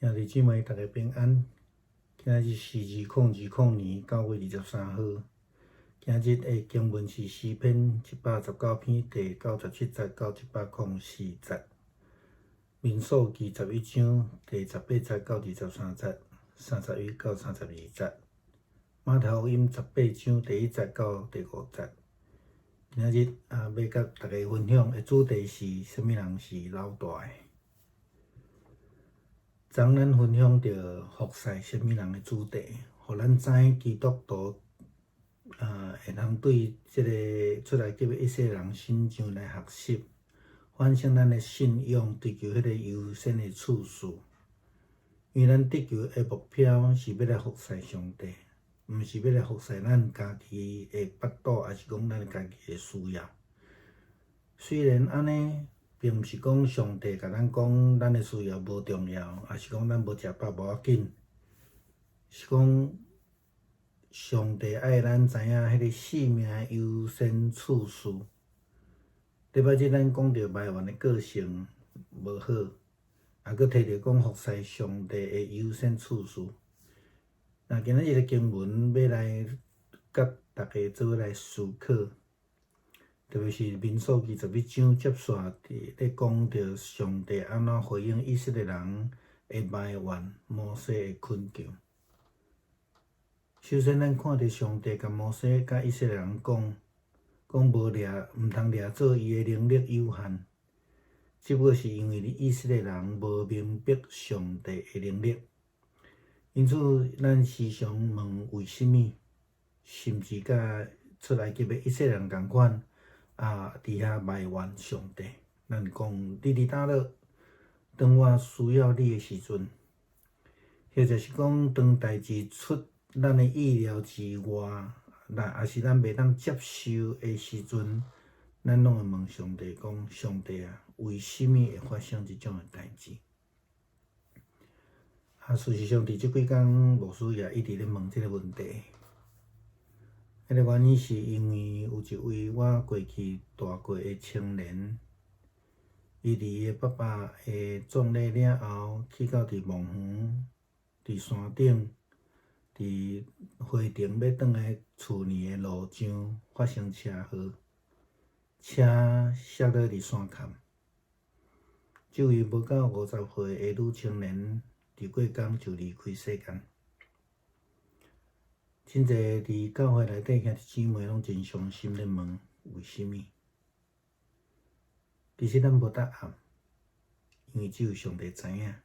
兄弟姊妹，大家平安。今日是2020年9月23号。今日的经文是诗篇119篇第97节到104节，民数记11章第18节到23节，31到32节，马太福音18章第1节到第5节。今日要甲大家分享的主题是啥物人是老大的。昨咱分享着服侍啥物人的主题，互咱知影基督徒会通对即个出来叫以色列人心上来学习，反省咱的信仰，追求迄个优先的次序。因为咱得救的目标是要来服侍上帝，毋是要来服侍咱家己的腹肚，还是讲咱家己的需要。虽然安尼，并毋是讲上帝甲咱讲咱的需要无重要，也是讲咱无食饱无要紧，是讲上帝爱咱知影迄个性命的优先次序。顶摆即咱讲着埋怨的个性无好，也佫提着讲服侍上帝的优先次序。那今仔日的经文要来甲大家做伙来思考。特别是民数记11章接续咧讲着上帝安怎回应以色列人的埋怨、摩西的恳求。首先，咱看着上帝甲摩西甲以色列人讲毋通掠做伊的能力有限，只不过是因为以色列人无明白上帝的能力，因此咱时常问为什么，甚至甲出来级的以色列人共款。伫遐埋怨上帝，咱讲你倒落，当我需要你的时阵，或者是讲当代志出咱的意料之外，也是咱袂当接受的时阵，咱拢会问上帝讲：上帝啊，为什么会发生即种的代志？事实上，伫即几工，牧师也一直咧问即个问题。迄个原因是因为有一位我过去带过的青年，伊伫伊爸爸的葬礼了后，去到伫墓园、伫山顶、伫花亭要转来厝里的路上发生车祸，车摔落伫山坎。这位无到50岁的女青年，伫过工就离开世间。真侪伫教会内底兄弟姊妹拢真伤心咧问为什么？其实咱无答案，因为只有上帝知影。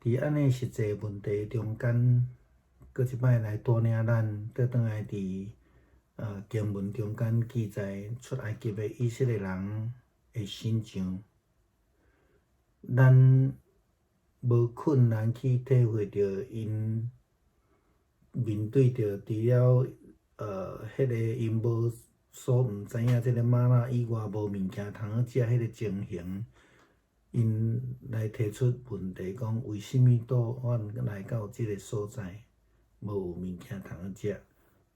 伫安尼实际问题中间，搁一摆来带领咱，搁转来伫经文中间记载出埃及的以色列人的心情，咱无困难去体会着因。面对着除了迄个因无所毋知影，即个玛纳以外无物件通好食迄个情形，因来提出问题，讲为什么我来到即个所在，无有物件通好食，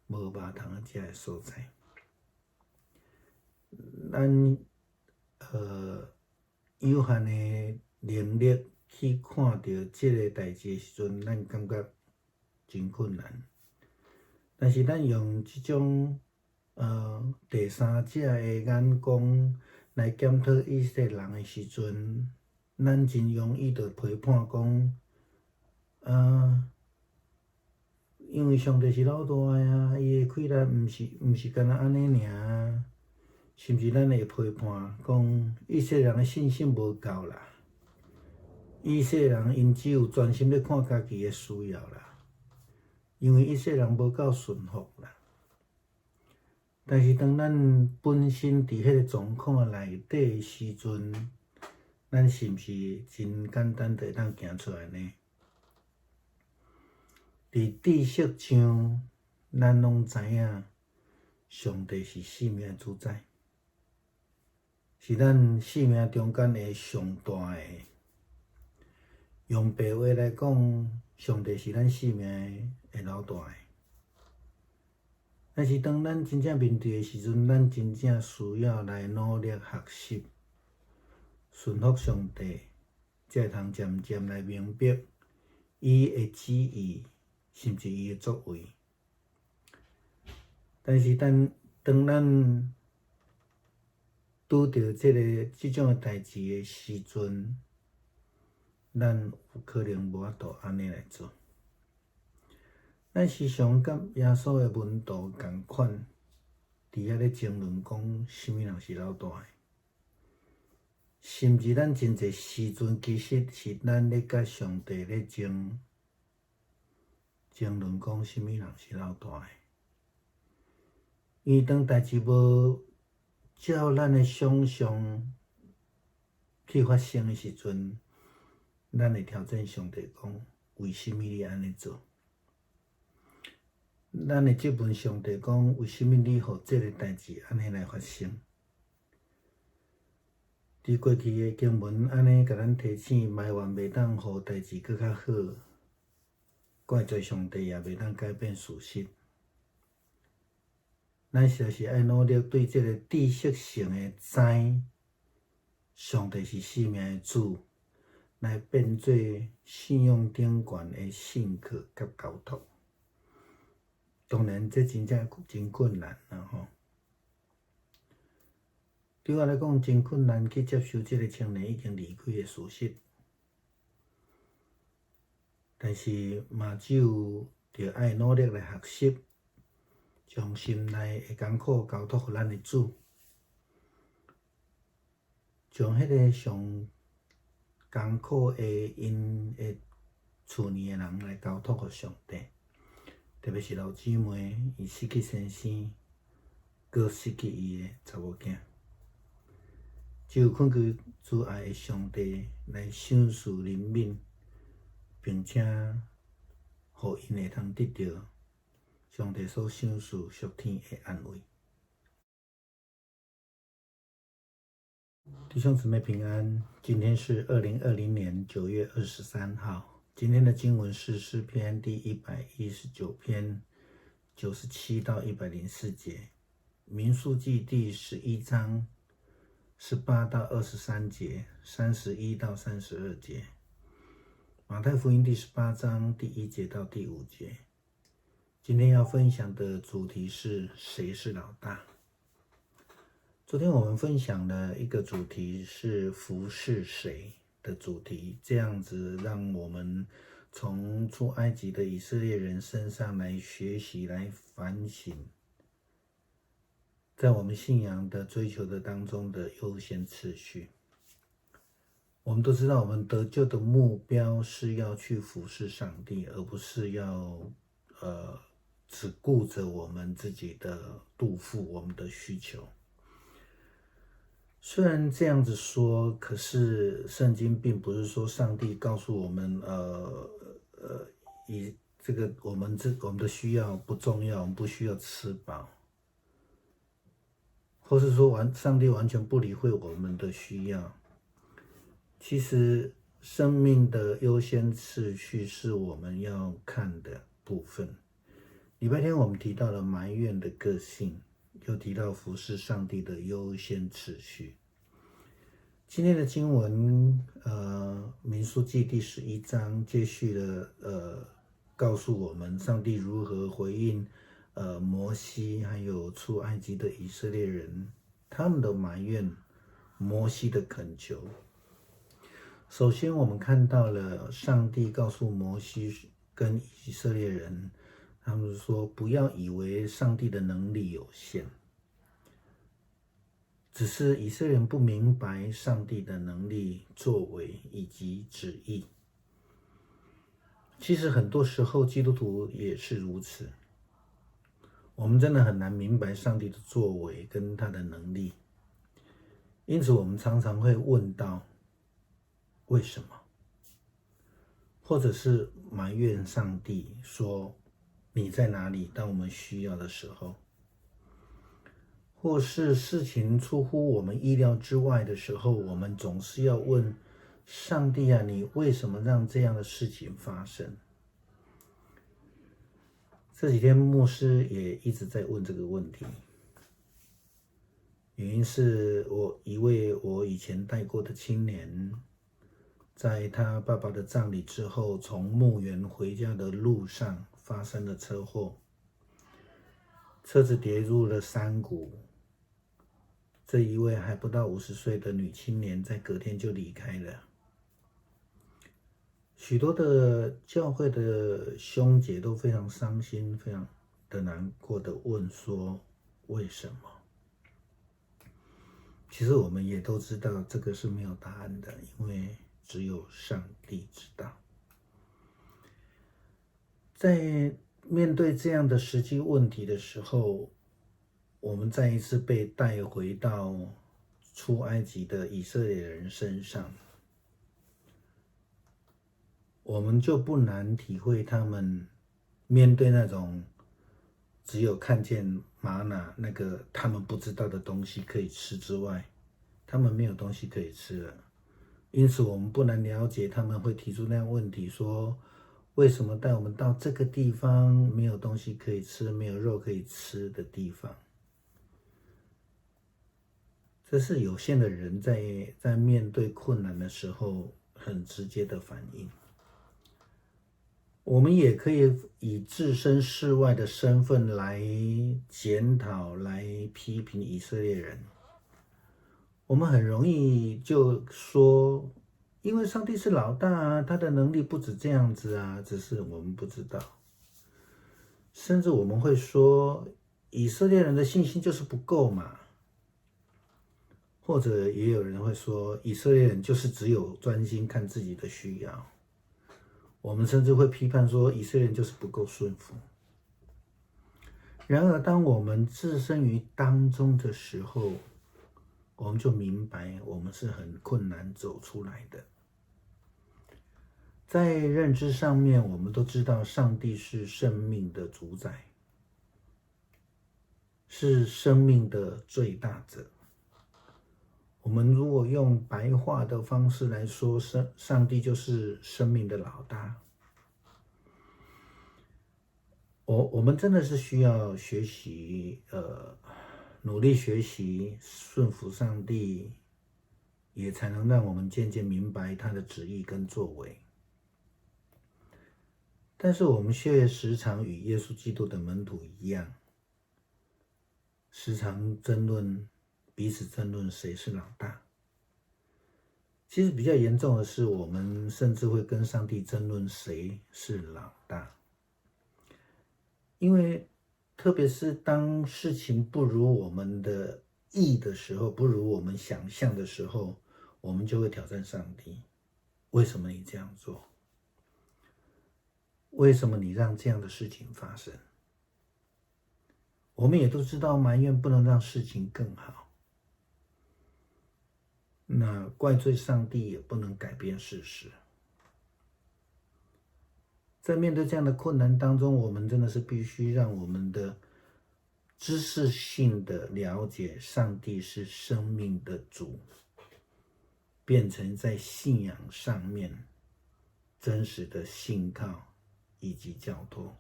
无肉通好食的所在？咱有限的能力去看到即个代志的时阵，咱感觉真困难，但是咱用即种第三者的眼光来检讨以色列人的时阵，咱真容易就批判讲，因为上帝是老大的啊，伊的气力毋是干那安尼尔，甚至咱会批判讲以色列人的信心无够啦，以色列人因只有专心咧看家己的需要啦。因为以色列人无够顺服啦，但是当咱本身伫迄个状况内底的时阵，咱是毋是真简单就会当行出来呢？伫知识上，咱拢知影，上帝是生命的主宰，是咱生命中间的上大的。用白话来讲，上帝是咱生命的老大的。但是当咱真正面对的时阵，咱真正需要来努力学习，顺服上帝，才会通渐渐来明白伊的旨意，甚至伊的作为。但是当咱拄着即种的代志的时阵，咱有可能无法度安尼来做。咱时常甲耶稣的门徒共款，伫遐咧争论讲，啥物人是老大的。甚至咱真侪时阵，其实是咱咧甲上帝咧争论讲，啥物人是老大的。因为当代志无照咱的想象去发生的时阵，咱会挑战上帝讲，为什么你安尼做？咱会质问上帝讲，为什么你予这个代志安尼来发生？伫过去的经文安尼甲咱提醒，埋怨袂当予代志搁较好，怪罪上帝也袂当改变事实。咱实在是爱努力对这个知识性的知，上帝是生命的主，来变做信用顶悬的信靠甲交托。当然，这真正真困难啦吼。对我来讲，真困难去接受这个青年已经离开的事实。但是嘛，只有着爱努力来学习，将心内的艰苦交托予咱的主，将迄个上艰苦的因的厝里的人来交托予上帝。特别是老姊妹，伊失去先生，搁失去伊的查某囝，只有困居主爱的上帝来赏赐怜悯，并且互因会通得到上帝所赏赐属天的安慰。弟兄姊妹平安，今天是2020年9月23号。今天的经文是诗篇第119篇97到104节，民数记第11章18到23节，31到32节，马太福音第18章第1节到第5节。今天要分享的主题是谁是老大？昨天我们分享的一个主题是服侍谁的主题，这样子让我们从出埃及的以色列人身上来学习、来反省，在我们信仰的追求的当中的优先次序。我们都知道，我们得救的目标是要去服侍上帝，而不是要只顾着我们自己的肚腹、我们的需求。虽然这样子说，可是圣经并不是说上帝告诉我们，以这个我们的需要不重要，我们不需要吃饱，或是说上帝完全不理会我们的需要。其实生命的优先次序是我们要看的部分。礼拜天我们提到了埋怨的个性，又提到服侍上帝的优先次序。今天的经文，民数记第11章接续了告诉我们上帝如何回应摩西还有出埃及的以色列人他们的埋怨，摩西的恳求。首先我们看到了上帝告诉摩西跟以色列人，他们说不要以为上帝的能力有限，只是以色列人不明白上帝的能力、作为以及旨意。其实很多时候基督徒也是如此，我们真的很难明白上帝的作为跟他的能力，因此我们常常会问到为什么，或者是埋怨上帝说你在哪里？当我们需要的时候，或是事情出乎我们意料之外的时候，我们总是要问上帝啊，你为什么让这样的事情发生？这几天牧师也一直在问这个问题，原因是一位我以前带过的青年，在他爸爸的葬礼之后，从墓园回家的路上发生了车祸，车子跌入了山谷。这一位还不到50岁的女青年在隔天就离开了。许多的教会的兄姐都非常伤心，非常的难过的问说：为什么？其实我们也都知道，这个是没有答案的，因为只有上帝知道。在面对这样的实际问题的时候，我们再一次被带回到出埃及的以色列人身上，我们就不难体会他们面对那种只有看见玛拿那个他们不知道的东西可以吃之外，他们没有东西可以吃了。因此我们不难了解他们会提出那样问题，说为什么带我们到这个地方没有东西可以吃，没有肉可以吃的地方。这是有限的人在面对困难的时候很直接的反应。我们也可以以置身事外的身份来检讨、来批评以色列人。我们很容易就说，因为上帝是老大啊，他的能力不止这样子啊，只是我们不知道。甚至我们会说，以色列人的信心就是不够嘛。或者也有人会说，以色列人就是只有专心看自己的需要。我们甚至会批判说，以色列人就是不够顺服。然而，当我们置身于当中的时候，我们就明白我们是很困难走出来的。在认知上面，我们都知道上帝是生命的主宰，是生命的最大者。我们如果用白话的方式来说，上帝就是生命的老大。我们真的是需要学习，努力学习顺服上帝，也才能让我们渐渐明白他的旨意跟作为。但是我们却时常与耶稣基督的门徒一样，时常彼此争论谁是老大。其实比较严重的是，我们甚至会跟上帝争论谁是老大。因为特别是当事情不如我们的意的时候，不如我们想象的时候，我们就会挑战上帝。为什么你这样做？为什么你让这样的事情发生？我们也都知道，埋怨不能让事情更好。那怪罪上帝也不能改变事实。在面对这样的困难当中，我们真的是必须让我们的知识性的了解上帝是生命的主，变成在信仰上面真实的信靠以及交托。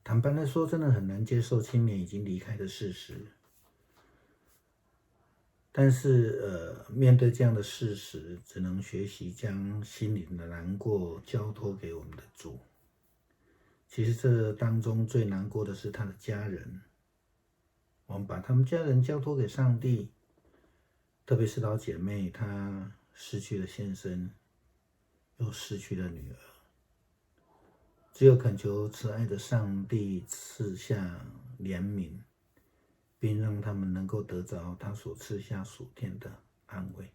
坦白来说，真的很难接受青年已经离开的事实。但是面对这样的事实，只能学习将心灵的难过交托给我们的主。其实这当中最难过的是他的家人，我们把他们家人交托给上帝，特别是老姐妹，她失去了先生，又失去了女儿，只有恳求慈爱的上帝赐下怜悯，并让他们能够得着他所赐下属天的安慰。